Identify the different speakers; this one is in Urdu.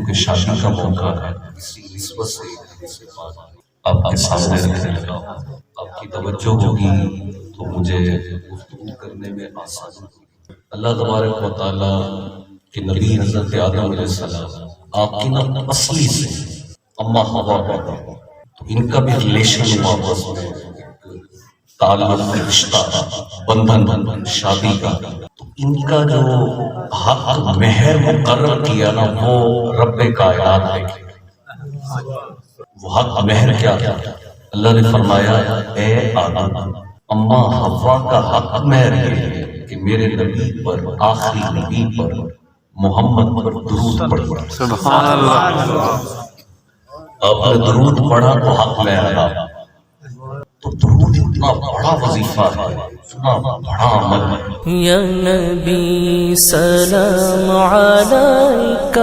Speaker 1: کیونکہ شادی کا موقع ہے، اسی نسبت سے آپ کے سامنے رکھنے لگا ہوں۔ آپ کی توجہ ہوگی تو مجھے گفتگو کرنے میں آسانی ہوگی۔ اللہ تبارک و تعالیٰ کہ نبی حضرت آدم علیہ السلام آپ کی نہ اصلی سے اما حوا پیدا ہو، تو ان کا بھی ریلیشن ہوا آپس میں، تعلق رشتہ بندھن شادی کا، تو ان کا جو حق مہر مقرر کیا نا وہ رب کائنات نے کیا۔ وہ حق مہر کیا تھا؟ اللہ نے فرمایا اے آدم، اما حوا کا حق مہر یہ ہے کہ میرے نبی پر، آخری نبی پر، محمد پر درود پڑھا۔
Speaker 2: سبحان اللہ۔
Speaker 1: آپ نے درود پڑھا تو حق میں آیا۔ تو درود اتنا بڑا وظیفہ ہے، اتنا بڑا عمل ہے۔
Speaker 3: یا نبی سلام علیکہ